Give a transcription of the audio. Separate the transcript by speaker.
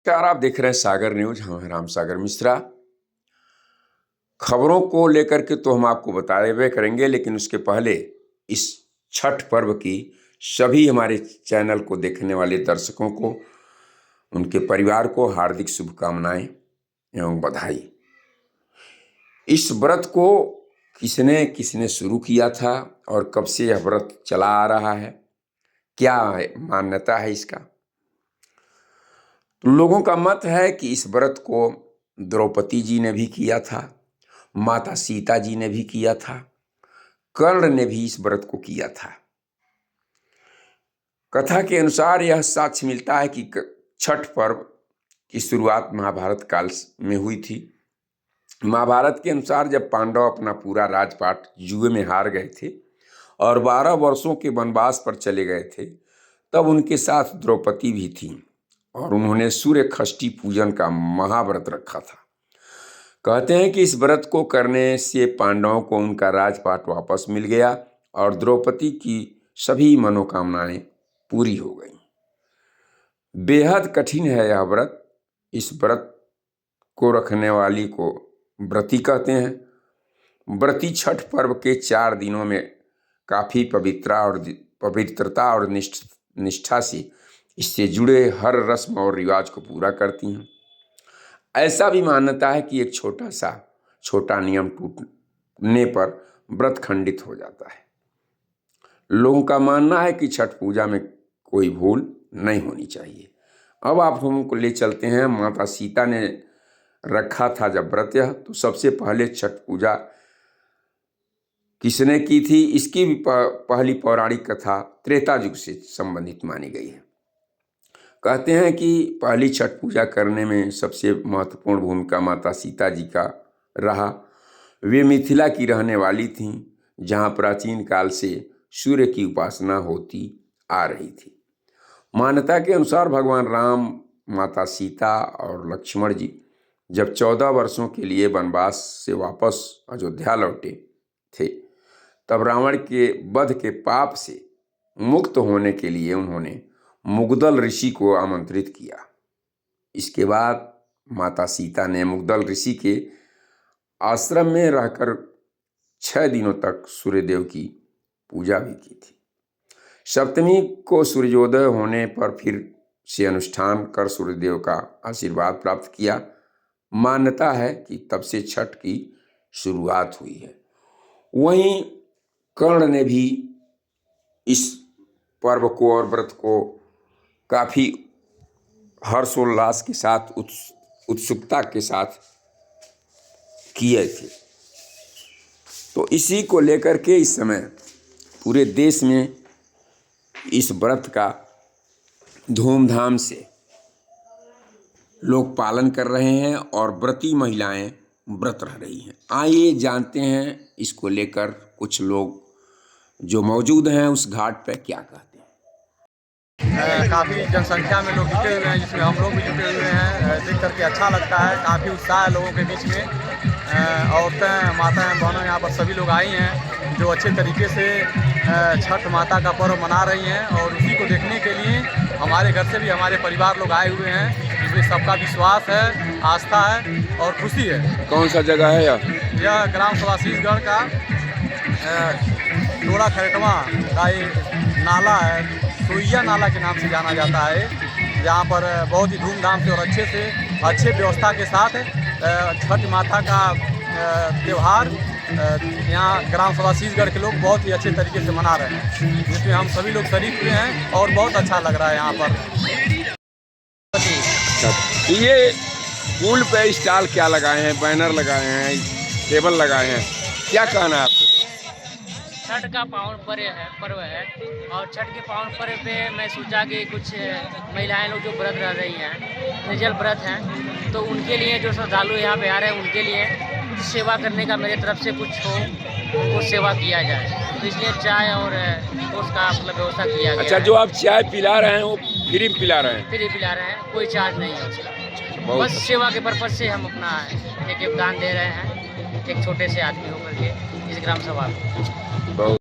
Speaker 1: नमस्कार, आप देख रहे हैं सागर न्यूज। हम हैं राम सागर मिश्रा। खबरों को लेकर के तो हम आपको बताए करेंगे, लेकिन उसके पहले इस छठ पर्व की सभी हमारे चैनल को देखने वाले दर्शकों को, उनके परिवार को हार्दिक शुभकामनाएं एवं बधाई। इस व्रत को किसने किसने शुरू किया था और कब से यह व्रत चला आ रहा है, क्या मान्यता है इसका? तो लोगों का मत है कि इस व्रत को द्रौपदी जी ने भी किया था, माता सीता जी ने भी किया था, कर्ण ने भी इस व्रत को किया था। कथा के अनुसार यह साक्ष्य मिलता है कि छठ पर्व की शुरुआत महाभारत काल में हुई थी। महाभारत के अनुसार जब पांडव अपना पूरा राजपाट जुए में हार गए थे और 12 वर्षों के वनवास पर चले गए थे, तब उनके साथ द्रौपदी भी थी और उन्होंने सूर्य षष्ठी पूजन का महाव्रत रखा था। कहते हैं कि इस व्रत को करने से पांडवों को उनका राजपाट वापस मिल गया और द्रौपदी की सभी मनोकामनाएं पूरी हो गईं। बेहद कठिन है यह व्रत। इस व्रत को रखने वाली को व्रती कहते हैं। व्रती छठ पर्व के 4 दिनों में काफ़ी पवित्रता और निष्ठा से इससे जुड़े हर रस्म और रिवाज को पूरा करती हैं। ऐसा भी मान्यता है कि एक छोटा नियम टूटने पर व्रत खंडित हो जाता है। लोगों का मानना है कि छठ पूजा में कोई भूल नहीं होनी चाहिए। अब आप हमको ले चलते हैं। माता सीता ने रखा था जब व्रत यह, तो सबसे पहले छठ पूजा किसने की थी, इसकी भी पहली पौराणिक कथा त्रेता युग से संबंधित मानी गई है। कहते हैं कि पहली छठ पूजा करने में सबसे महत्वपूर्ण भूमिका माता सीता जी का रहा। वे मिथिला की रहने वाली थीं, जहां प्राचीन काल से सूर्य की उपासना होती आ रही थी। मान्यता के अनुसार भगवान राम, माता सीता और लक्ष्मण जी जब 14 वर्षों के लिए वनवास से वापस अयोध्या लौटे थे, तब रावण के वध के पाप से मुक्त होने के लिए उन्होंने मुग्दल ऋषि को आमंत्रित किया। इसके बाद माता सीता ने मुग्दल ऋषि के आश्रम में रहकर 6 दिनों तक सूर्यदेव की पूजा भी की थी। सप्तमी को सूर्योदय होने पर फिर से अनुष्ठान कर सूर्यदेव का आशीर्वाद प्राप्त किया। मान्यता है कि तब से छठ की शुरुआत हुई है। वहीं कर्ण ने भी इस पर्व को और व्रत को काफ़ी हर्षोल्लास के साथ, उत्सुकता के साथ किए थे। तो इसी को लेकर के इस समय पूरे देश में इस व्रत का धूमधाम से लोग पालन कर रहे हैं और व्रती महिलाएं व्रत रह रही हैं। आइए जानते हैं इसको लेकर कुछ लोग जो मौजूद हैं उस घाट पर क्या कहते हैं।
Speaker 2: काफ़ी जनसंख्या में लोग जुटे हुए हैं, जिसमें हम लोग भी जुटे हुए हैं। देख करके अच्छा लगता है। काफ़ी उत्साह है लोगों के बीच में। औरतें, माताएं, बहनों यहाँ पर सभी लोग आई हैं जो अच्छे तरीके से छठ माता का पर्व मना रही हैं। और उसी को देखने के लिए हमारे घर से भी हमारे परिवार लोग आए हुए हैं। इसमें सबका विश्वास है, आस्था है और खुशी है।
Speaker 1: कौन सा जगह है
Speaker 2: यह ग्राम सभा शीशगढ़ का टोला खरेटवा का ये नाला है, सोइया नाला के नाम से जाना जाता है। जहाँ पर बहुत ही धूमधाम से और अच्छे व्यवस्था के साथ छठ माता का त्यौहार यहाँ ग्राम सभा शीशगढ़ के लोग बहुत ही अच्छे तरीके से मना रहे हैं, जिसमें हम सभी लोग शरीक हुए हैं और बहुत अच्छा लग रहा है यहाँ पर।
Speaker 1: ये पुल पे स्टॉल क्या लगाए हैं, बैनर लगाए हैं, टेबल लगाए हैं, क्या कहना है आपको?
Speaker 3: छठ का पावन पर्व है और छठ के पावन पर्व पे मैं सोचा कि कुछ महिलाएं लोग जो व्रत रह रही हैं, निर्जल व्रत हैं, तो उनके लिए जो श्रद्धालु यहाँ पे आ रहे हैं उनके लिए सेवा करने का मेरे तरफ से कुछ हो, उनको सेवा किया जाए। तो इसलिए चाय और उसका मतलब व्यवस्था किया गया।
Speaker 1: अच्छा, जो आप चाय पिला रहे हैं वो फ्री पिला रहे हैं?
Speaker 3: फ्री पिला रहे हैं, कोई चार्ज नहीं है उसका। बस सेवा के पर्पज से हम अपना एक योगदान दे रहे हैं, एक छोटे से आदमी होकर के इस ग्राम सभा में।